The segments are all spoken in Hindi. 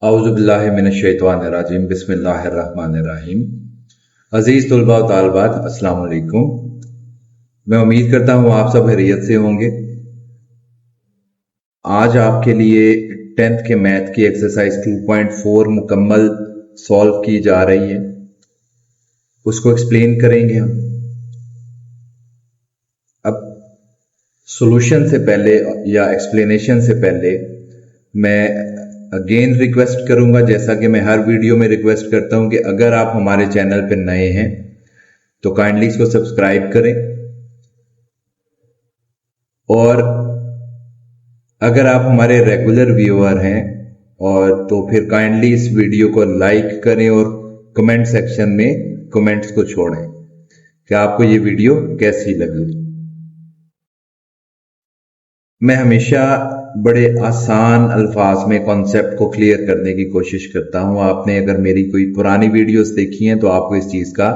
औज़ुबिल्लाहि मिनश्शैतानिर्रजीम बिस्मिल्लाहिर्रहमानिर्रहीम। अजीज तलबा व तालिबात, अस्सलाम वालेकुम। मैं उम्मीद करता हूँ आप सब खैरियत से होंगे। आज आपके लिए 10th के मैथ की एक्सरसाइज 2.4 मुकम्मल सॉल्व की जा रही है, उसको एक्सप्लेन करेंगे हम। अब सॉल्यूशन से पहले या एक्सप्लेनेशन से पहले मैं अगेन रिक्वेस्ट करूंगा, जैसा कि मैं हर वीडियो में रिक्वेस्ट करता हूं कि अगर आप हमारे चैनल पर नए हैं तो काइंडली इसको सब्सक्राइब करें, और अगर आप हमारे रेगुलर व्यूअर हैं और तो फिर काइंडली इस वीडियो को लाइक करें और कमेंट सेक्शन में कमेंट्स को छोड़ें कि आपको ये वीडियो कैसी लगी। मैं हमेशा बड़े आसान अल्फाज में कॉन्सेप्ट को क्लियर करने की कोशिश करता हूं। आपने अगर मेरी कोई पुरानी वीडियोस देखी हैं तो आपको इस चीज का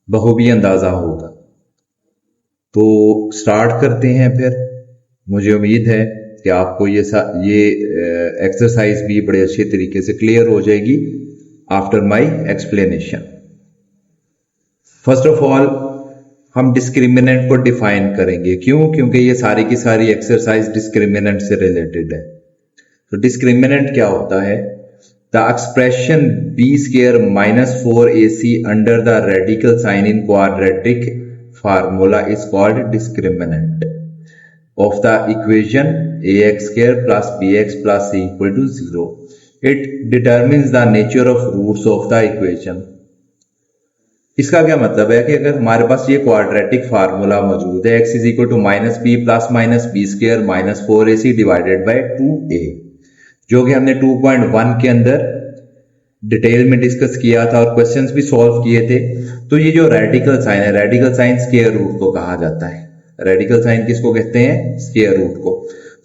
बखूबी अंदाजा होगा। तो स्टार्ट करते हैं फिर। मुझे उम्मीद है कि आपको ये एक्सरसाइज भी बड़े अच्छे तरीके से क्लियर हो जाएगी after my explanation. First of all हम डिस्क्रिमिनेंट को डिफाइन करेंगे। क्यों? क्योंकि ये सारी की सारी एक्सरसाइज डिस्क्रिमिनेंट से रिलेटेड है। तो डिस्क्रिमिनेंट क्या होता है? The expression b² - 4ac under the radical sign in quadratic formula is called discriminant of the equation ax² + bx + c = 0. It determines the nature of roots of the equation. इसका क्या मतलब है कि अगर हमारे पास ये क्वाड्रेटिक फार्मूला मौजूद है, x = -b + -b² - 4ac / 2a, जो कि हमने 2.1 के अंदर डिटेल में डिस्कस किया था और क्वेश्चंस भी सॉल्व किए थे। तो ये जो रेडिकल साइन है, रेडिकल साइन स्क्वायर रूट को कहा जाता है। रेडिकल साइन किसको कहते हैं? स्क्वायर रूट को।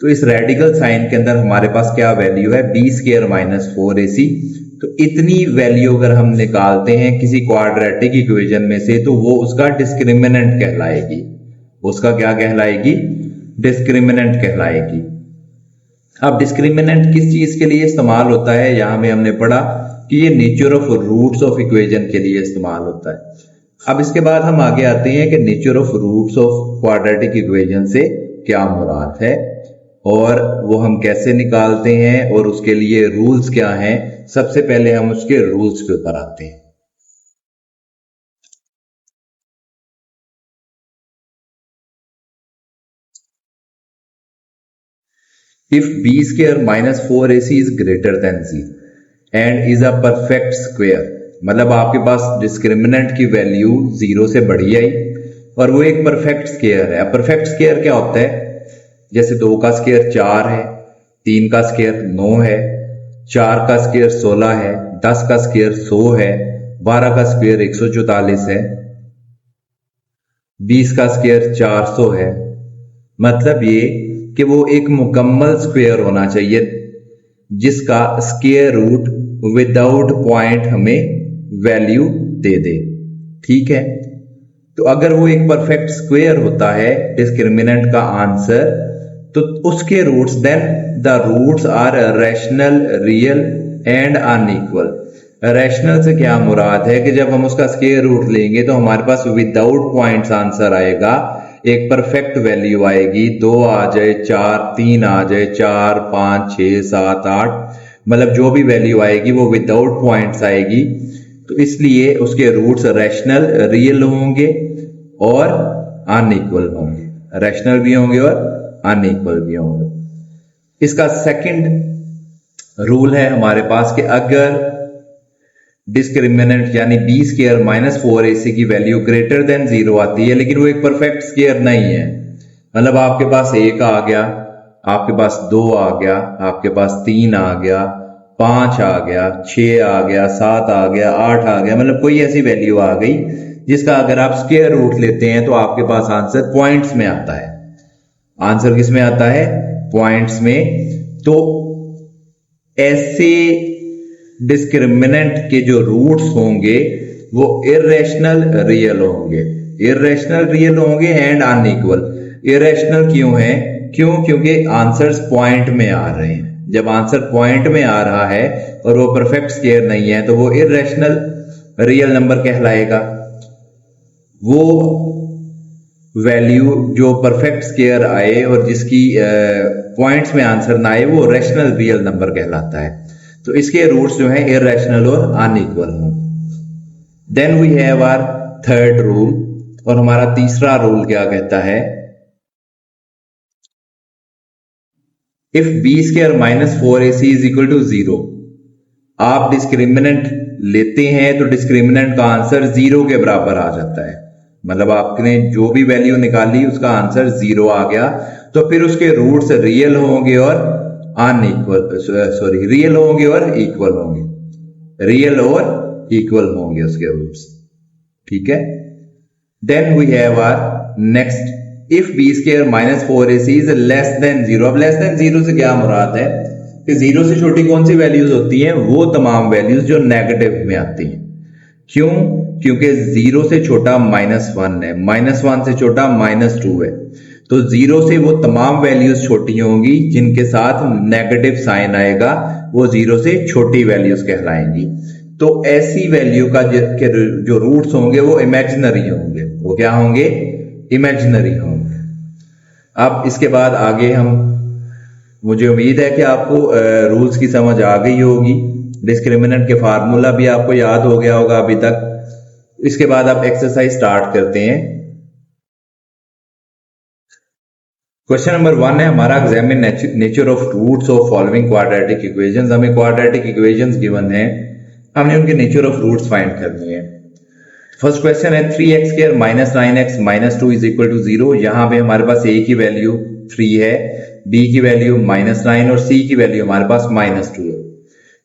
तो इस रेडिकल साइन के अंदर हमारे पास क्या वैल्यू है? b² - 4ac। तो इतनी वैल्यू अगर हम निकालते हैं किसी क्वाड्रेटिक इक्वेशन में से तो वो उसका डिस्क्रिमिनेंट कहलाएगी। उसका क्या कहलाएगी? डिस्क्रिमिनेंट कहलाएगी। अब डिस्क्रिमिनेंट किस चीज के लिए इस्तेमाल होता है? यहां में हमने पढ़ा कि ये nature of roots of equation के लिए इस्तेमाल होता है। अब इसके बाद हम आगे आते हैं कि nature of roots of quadratic equation से क्या मुराद है और वो हम कैसे निकालते हैं और उसके लिए रूल्स क्या हैं। सबसे पहले हम उसके रूल्स के ऊपर आते हैं। If b² - 4ac is greater than 0 and is a perfect square, मतलब आपके पास डिस्क्रिमिनेंट की वैल्यू 0 से बढ़ी आई और वो एक परफेक्ट स्क्वायर है। परफेक्ट स्क्वायर क्या होता है? जैसे 2 का स्क्वायर 4 है, 3 का स्क्वायर 9 है, 4 का स्क्वायर 16 है, 10 का स्क्वायर 100 है, 12 का स्क्वायर 144 है, 20 का स्क्वायर 400 है। मतलब ये कि वो एक मुकम्मल स्क्वायर होना चाहिए जिसका स्क्वायर रूट विदाउट पॉइंट हमें वैल्यू दे दे। ठीक है, तो अगर वो एक परफेक्ट स्क्वायर होता है डिस्क्रिमिनेंट का आंसर, तो उसके roots then the roots are rational, real and unequal. Rational से क्या मुराद है कि जब हम उसका स्क्वायर रूट लेंगे तो हमारे पास विदाउट पॉइंट्स आंसर आएगा, एक परफेक्ट वैल्यू आएगी। 2 आ जाए, 4, 3 आ जाए, 4, 5, 6, 7, 8, मतलब जो भी वैल्यू आएगी वो विदाउट पॉइंट्स आएगी। तो इसलिए उसके रूट्स रैशनल, रियल होंगे और अनइक्वल होंगे। रैशनल भी होंगे और अनइक्वल भी होंगे। इसका सेकंड रूल है हमारे पास कि अगर डिस्क्रिमिनेंट यानी b² - 4ac की वैल्यू ग्रेटर देन 0 आती है लेकिन वो एक परफेक्ट स्क्वायर नहीं है, मतलब आपके पास 1 आ गया, आपके पास 2 आ गया, आपके पास 3 आ गया, 5 आ गया, 6 आ गया, 7 आ गया, 8 आ गया, मतलब कोई ऐसी वैल्यू आ गई जिसका अगर आप स्क्वायर रूट लेते हैं तो आपके पास आंसर पॉइंट्स में आता है। आंसर किस में आता है? पॉइंट्स में। तो ऐसे डिस्क्रिमिनेंट के जो रूट्स होंगे वो इर्रेशनल, रियल होंगे। इर्रेशनल, रियल होंगे एंड अनइक्वल। इरेशनल क्यों है? क्यों? क्योंकि आंसर्स पॉइंट में आ रहे हैं। जब आंसर पॉइंट में आ रहा है और वो परफेक्ट स्क्वायर नहीं है तो वो इर्रेशनल रियल नंबर कहलाएगा। वो वैल्यू जो परफेक्ट स्क्वायर आए और जिसकी पॉइंट्स में आंसर ना आए वो रैशनल रियल नंबर कहलाता है। तो इसके रूट्स जो है इर्रेशनल और अनइक्वल हों। Then we have our third rule, और हमारा तीसरा रूल क्या कहता है, if b square minus 4ac is equal to 0, आप डिस्क्रिमिनेंट लेते हैं तो डिस्क्रिमिनेंट का आंसर 0 के बराबर आ जाता है। मतलब आपने जो भी वैल्यू निकाली उसका आंसर 0 आ गया, तो फिर उसके रूट्स रियल होंगे और अनइक्वल रियल होंगे और इक्वल होंगे, रियल और इक्वल होंगे उसके रूट्स। ठीक है। Then we have our next, if b square minus 4ac is less than 0। अब लेस देन 0 से क्या मुराद है कि 0 से छोटी कौन सी वैल्यूज होती हैं, वो तमाम वैल्यूज जो नेगेटिव में आती हैं। क्यों? क्योंकि 0 से छोटा -1 है, -1 से छोटा -2 है, तो 0 से वो तमाम वैल्यूज छोटी होंगी जिनके साथ नेगेटिव साइन आएगा, वो 0 से छोटी वैल्यूज कहलाएंगी। तो ऐसी वैल्यू का जो रूट्स होंगे वो इमेजिनरी होंगे। वो क्या होंगे? इमेजिनरी होंगे। अब इसके बाद आगे मुझे उम्मीद है कि आपको रूल्स की समझ आ गई होगी, डिस्क्रिमिनेंट के फार्मूला भी आपको याद हो गया होगा अभी तक। इसके बाद आप एक्सरसाइज स्टार्ट करते हैं। क्वेश्चन नंबर 1 है हमारा, examine nature of roots of following quadratic equations. हमें क्वाड्रेटिक इक्वेशंस गिवन है, हमने उनके नेचर ऑफ रूट्स फाइंड करनी है। फर्स्ट क्वेश्चन है 3x square minus 9x minus 2 is equal to 0। यहां पे हमारे पास a की वैल्यू 3 है, b की वैल्यू -9 और c की वैल्यू हमारे पास -2 है।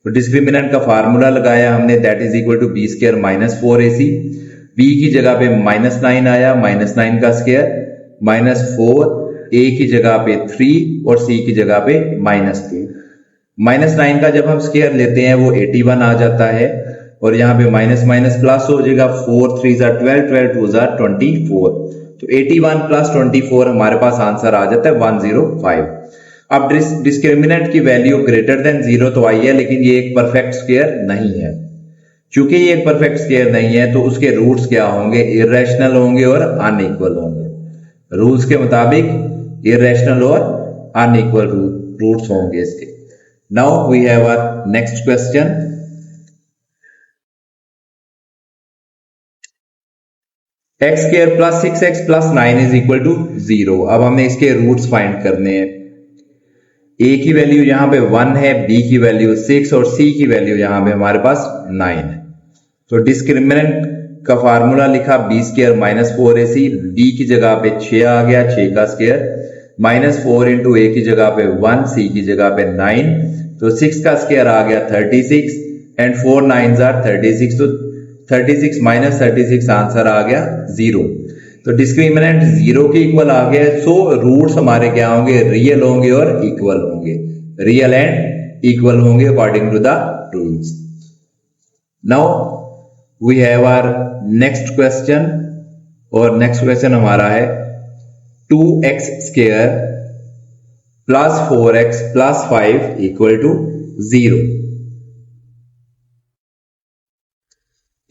तो डिस्क्रिमिनेंट का फार्मूला लगाया हमने, that is equal to b square minus 4ac। b की जगह पे -9 आया, -9 का स्क्वायर, -4, a की जगह पे 3 और c की जगह पे -2। -9 का जब हम स्क्वायर लेते हैं वो 81 आ जाता है, और यहाँ पे माइनस माइनस प्लस हो जाएगा, 4 3 12, 12 2 24। तो 81 प्लस 24 हमारे पास आंसर आ जाता है 105। अब डिस्क्रिमिनेंट की वैल्यू ग्रेटर देन 0 तो आई है, लेकिन ये एक परफेक्ट स्क्वायर नहीं है। चूंकि ये एक परफेक्ट स्क्वायर नहीं है तो उसके रूट्स क्या होंगे? इर्रेशनल होंगे और अनइक्वल होंगे। रूल्स के मुताबिक इर्रेशनल और अनइक्वल रूट्स होंगे इसके। Now we have our next question. x square plus 6x plus 9 is equal to 0। अब हमने इसके रूट्स फाइंड करने हैं। a की वैल्यू यहां पे 1 है, b की वैल्यू 6 और c की वैल्यू यहां पे हमारे पास 9 है। तो डिस्क्रिमिनेंट का फार्मूला लिखा b square minus 4ac, b की जगह पे 6 आ गया, 6 का स्क्वायर, -4 इंटू a की जगह पे 1, c की जगह पे 9, तो 6 का स्क्वायर आ गया 36 एंड 4 9s आर 36, तो 36 माइनस 36 आंसर आ गया 0। तो डिस्क्रिमिनेंट 0 के इक्वल आ गया, सो रूट्स हमारे क्या होंगे? रियल होंगे और इक्वल होंगे, रियल एंड इक्वल होंगे according to the rules. Now we have our next question, और नेक्स्ट क्वेश्चन हमारा है 2x square plus 4x plus 5 equal to 0।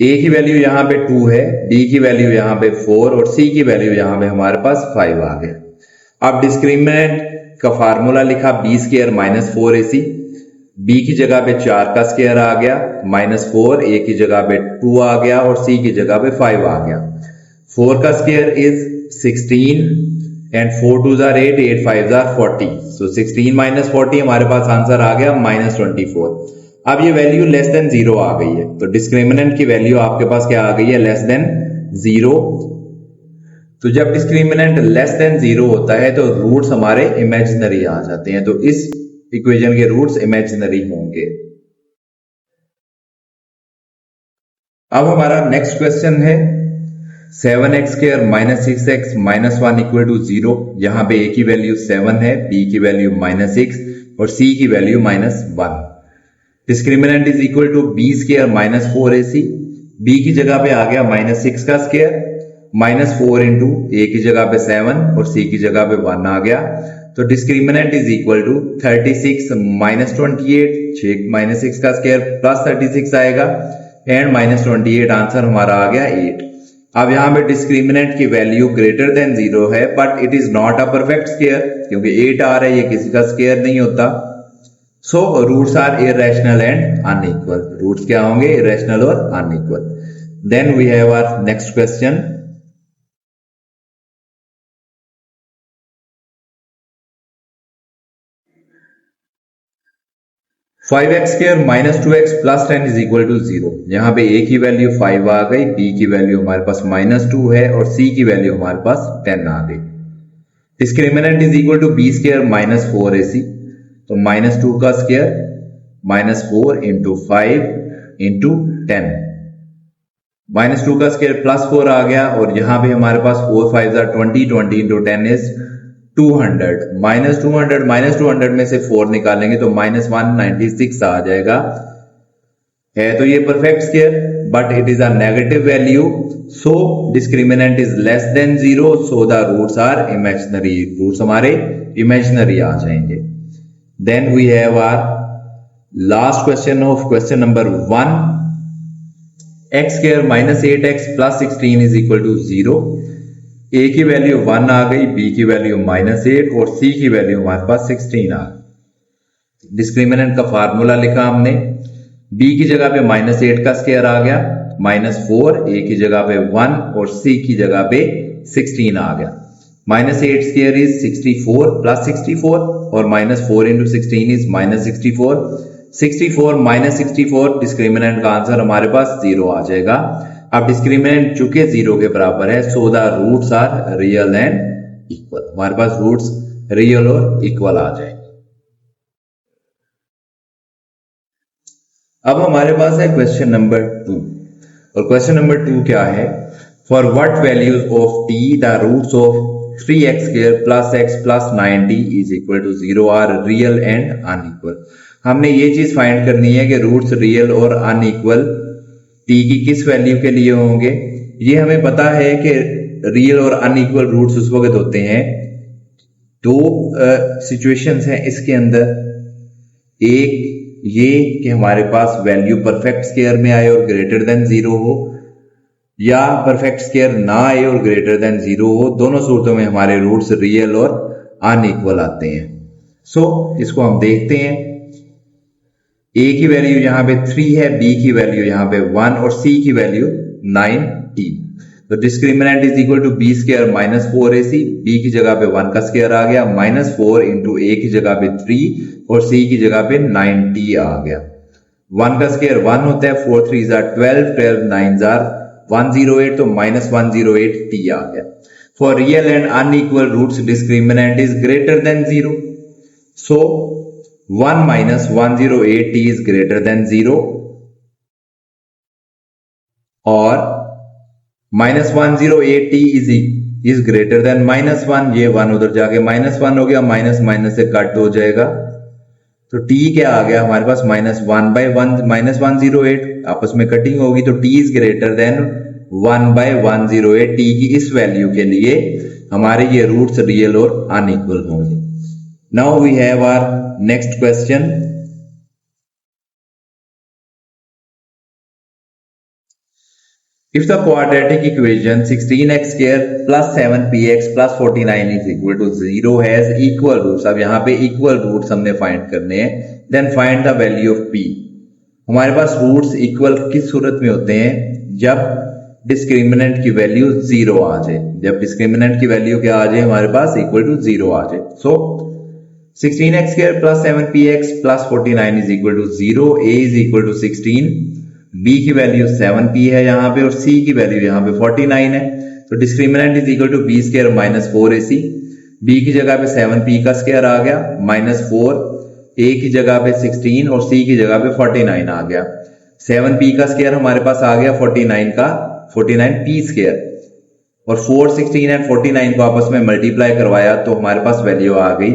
a की वैल्यू यहां पे 2 है, b की वैल्यू यहां पे 4 और c की वैल्यू यहां पे हमारे पास 5 आ गया। अब डिस्क्रिमिनेंट का फार्मूला लिखा b square minus 4ac, b की जगह पे 4 का स्क्वायर आ गया, -4, a की जगह पे 2 आ गया और c की जगह पे 5 आ गया। 4 का square is 16 and 4 2s are 8, 8 5s are 40, so 16 minus 40 हमारे पास आंसर आ गया -24। अब ये वैल्यू लेस देन 0 आ गई है, तो डिस्क्रिमिनेंट की वैल्यू आपके पास क्या आ गई है? Less than 0। तो जब डिस्क्रिमिनेंट लेस देन 0 होता है तो रूट्स हमारे इमेजिनरी आ जाते हैं, तो इस इक्वेशन के रूट्स इमेजिनरी होंगे। अब हमारा नेक्स्ट क्वेश्चन है 7x square minus 6x minus 1 equal to 0। यहां पे a की वैल्यू 7 है, b की वैल्यू -6 और c की value -1। Discriminant is equal to b square minus 4ac, b की जगह पे आ गया -6 का स्क्वायर, -4 इंटू a की जगह पे 7 और c की जगह पे 1 आ गया, तो discriminant is equal to 36 minus 28, minus 6 का स्क्वायर प्लस 36 आएगा एंड माइनस 28, आंसर हमारा आ गया 8। अब यहाँ पे डिस्क्रिमिनेंट की वैल्यू ग्रेटर देन 0 है but it is not a perfect square, क्योंकि 8 आ रहा है, ये किसी का स्क्वायर नहीं होता। So roots are irrational and unequal. Roots क्या होंगे? इरेशनल और unequal. Then we have our next question. Five x square minus 2x plus 10 is equal to 0। यहाँ पे a की वैल्यू 5 आ गई, b की वैल्यू हमारे पास -2 है और c की वैल्यू हमारे पास 10 आ गई। Discriminant is equal to b square minus 4ac, तो -2 का स्क्वायर -4 इंटू 5 इंटू 10, -2 का स्क्वायर +4 आ गया और यहाँ पे हमारे पास 4 5 20, 20 इंटू 10 इज 200, -200 में से 4 निकालेंगे तो -196 आ जाएगा। है तो ये perfect square but it is a negative value, so discriminant is less than 0, so the roots are imaginary. Roots हमारे इमेजिनरी आ जाएंगे। Then we have our last question of question number 1। x square minus 8x plus 16 is equal to 0। a की वैल्यू 1 आ गई, b की वैल्यू -8 और c की वैल्यू हमारे पास 16 आ गई। डिस्क्रिमिनेंट का फार्मूला लिखा हमने, b की जगह पे -8 का स्क्वायर आ गया, -4, a की जगह पे 1 और c की जगह पे 16 आ गया। -8 स्क्वायर इज 64 प्लस 64 और -4 इंटू 16 इज -64, 64 -64, डिस्क्रिमिनेंट का आंसर हमारे पास 0 आ जाएगा। अब डिस्क्रिमिनेंट चूंकि 0 के बराबर है, so the roots are real and equal. हमारे पास रूट्स रियल और इक्वल आ जाएंगे। अब हमारे पास है क्वेश्चन नंबर 2 और क्वेश्चन नंबर 2 क्या है? For what values of t the roots of 3x square plus x plus 9t is equal to 0 are real and unequal. हमने ये चीज फाइंड करनी है कि रूट्स रियल और अनइक्वल t की किस वैल्यू के लिए होंगे। ये हमें पता है कि रियल और अनइक्वल रूट्स उस वक्त होते हैं, दो सिचुएशंस हैं इसके अंदर। एक ये कि हमारे पास वैल्यू परफेक्ट स्क्वायर में आए और ग्रेटर देन 0 हो, या परफेक्ट स्क्वायर ना आए और ग्रेटर देन 0 हो। दोनों सूरतों में हमारे रूट्स रियल और अनइक्वल आते हैं। सो इसको हम देखते हैं। a की वैल्यू यहाँ पे 3 है, b की वैल्यू यहाँ पे 1 और c की वैल्यू 9t। तो discriminant is equal to b square minus 4ac, b की जगह पे 1 का स्क्वायर आ गया, -4 इंटू a की जगह पे 3 और c की जगह पे 9t आ गया। 1 का स्क्वायर 1 होता है, 4 3 12, 12 9 108, तो -108t आ गया। For real and unequal roots discriminant is greater than 0, so 1 minus 108t is greater than 0 और minus 108t is greater than -1। ये 1 उधर जाके -1 हो गया, माइनस माइनस से कट हो जाएगा, तो t क्या आ गया हमारे पास -1/1 -108, आपस में कटिंग होगी तो t is greater than 1/108। t की इस वैल्यू के लिए हमारे ये रूट्स रियल और अनइक्वल होंगे। Now we have our next question. If the quadratic equation 16x square plus 7px plus 49 is equal to 0 has equal roots, अब यहाँ पे equal roots हमने find करने हैं, then find the value of p। हमारे पास रूट्स इक्वल किस सूरत में होते हैं? जब डिस्क्रिमिनेंट की वैल्यू 0 आ जाए। जब डिस्क्रिमिनेंट की वैल्यू क्या आ जाए हमारे पास? इक्वल टू 0 आ जाए। सो 16x square plus 7px plus 49 is equal to 0, a is equal to 16, b की वैल्यू 7p है यहाँ पे और c की वैल्यू यहाँ पे 49 है, तो discriminant is equal to b square minus 4ac, b की जगह पे 7p का स्क्वायर आ गया, -4, a की जगह पे 16 और c की जगह पे 49 आ गया। 7p का स्क्वायर हमारे पास आ गया 49p स्क्वायर, और 4, 16 एंड 49 को आपस में मल्टीप्लाई करवाया तो हमारे पास वैल्यू आ गई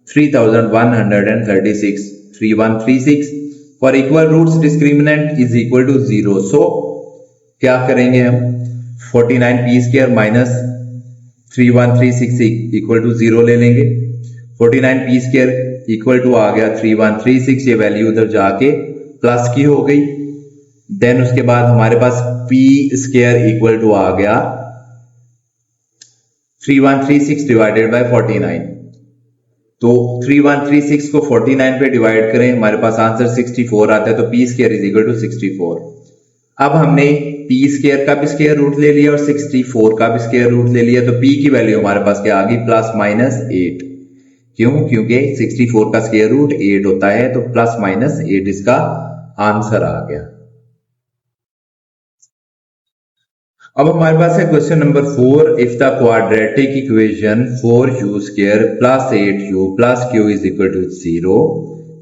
3136, 3136। For equal roots discriminant is equal to 0, so क्या करेंगे हम? 49p square minus 3136 equal to 0 ले लेंगे। 49 पी स्क्वायर इक्वल टू आ गया 3136, ये वैल्यू उधर जाके प्लस की हो गई। देन उसके बाद हमारे पास पी स्क्वायर इक्वल टू आ गया 3136 डिवाइडेड बाय 49। तो 3136 को 49 पे डिवाइड करें, हमारे पास आंसर 64 आता है, तो p square is equal to 64। अब हमने पी स्क्वायर का भी स्क्वायर रूट ले लिया और 64 का भी स्क्वायर रूट ले लिया, तो पी की वैल्यू हमारे पास क्या आ गई, प्लस माइनस 8। क्यों? क्योंकि 64 का स्क्वायर रूट 8 होता है, तो प्लस माइनस 8 इसका आंसर आ गया। अब हमारे पास है question number 4, if the quadratic equation 4u square plus 8u plus q is equal to 0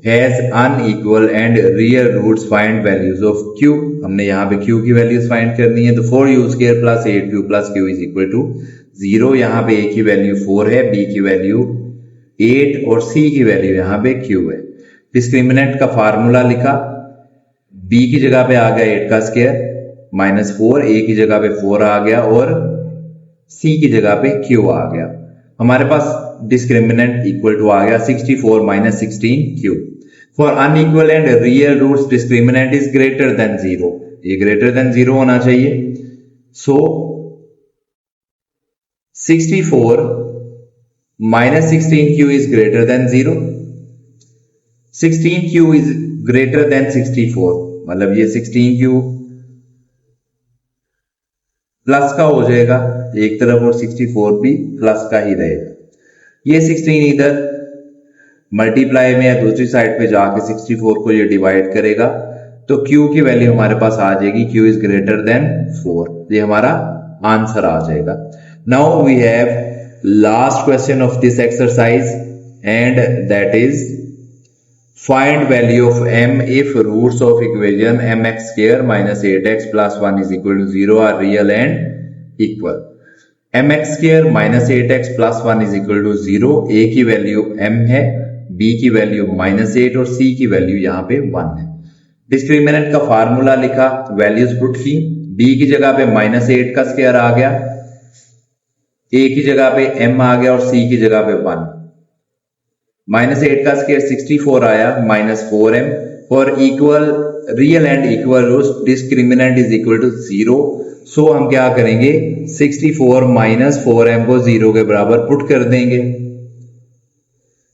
has unequal and real roots, find values of q। हमने यहाँ पे q की वैल्यूज फाइंड करनी है, तो 4u square plus 8u plus q is equal to 0। यहाँ पे a की वैल्यू 4 है, b की वैल्यू 8 और c की वैल्यू यहाँ पे q है। डिस्क्रिमिनेंट का फार्मूला लिखा, b की जगह पे आ गया 8 का स्क्वायर माइनस 4, a की जगह पे 4 आ गया और c की जगह पे q आ गया। हमारे पास डिस्क्रिमिनेंट इक्वल टू आ गया 64 minus 16q। For unequal and real roots discriminant is greater than 0, ये ग्रेटर देन 0 होना चाहिए। So 64 minus 16q is greater than 0, 16q is greater than 64, मतलब ये 16q प्लस का हो जाएगा एक तरफ और 64 भी प्लस का ही रहेगा। ये 16 इधर मल्टीप्लाई में या दूसरी साइड पे जाके 64 को ये डिवाइड करेगा, तो q की वैल्यू हमारे पास आ जाएगी q इज ग्रेटर देन 4, ये हमारा आंसर आ जाएगा। Now we have last question of this exercise and that is find value of m if roots of equation mx square minus 8x plus 1 is equal to 0 are real and equal। mx square minus 8x plus 1 is equal to 0, a की वैल्यू m है, b की वैल्यू माइनस 8 और c की वैल्यू यहाँ पे 1 है। डिस्क्रिमिनेंट का फार्मूला लिखा, वैल्यूज पुट की, b की जगह पे माइनस 8 का स्क्वायर आ गया, a की जगह पे m आ गया और c की जगह पे 1। माइनस 8 का स्क्वायर 64 आया, minus 4m। For equal real and equal roots discriminant is equal to 0। So हम क्या करेंगे, 64 माइनस 4m को 0 के बराबर पुट कर देंगे।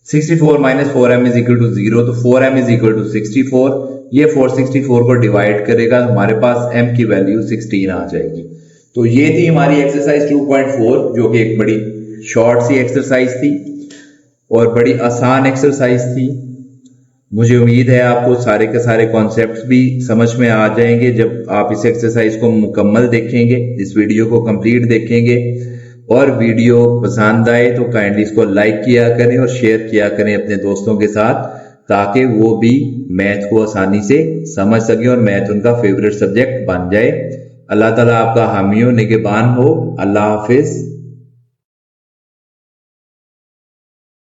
64 minus 4m is equal to 0, तो 4m इज इक्वल टू 64। ये 464 को डिवाइड करेगा, हमारे पास m की वैल्यू 16 आ जाएगी। तो ये थी हमारी एक्सरसाइज 2.4, जो कि एक बड़ी शॉर्ट सी एक्सरसाइज थी और बड़ी आसान एक्सरसाइज थी। मुझे उम्मीद है आपको सारे के सारे कॉन्सेप्ट्स भी समझ में आ जाएंगे जब आप इस एक्सरसाइज को मुकम्मल देखेंगे, इस वीडियो को कंप्लीट देखेंगे। और वीडियो पसंद आए तो काइंडली इसको लाइक किया करें और शेयर किया करें अपने दोस्तों के साथ, ताकि वो भी मैथ को आसानी से समझ सके और मैथ उनका फेवरेट सब्जेक्ट बन जाए। अल्लाह ताला आपका हामी हो, निगहबान हो। अल्लाह हाफिज।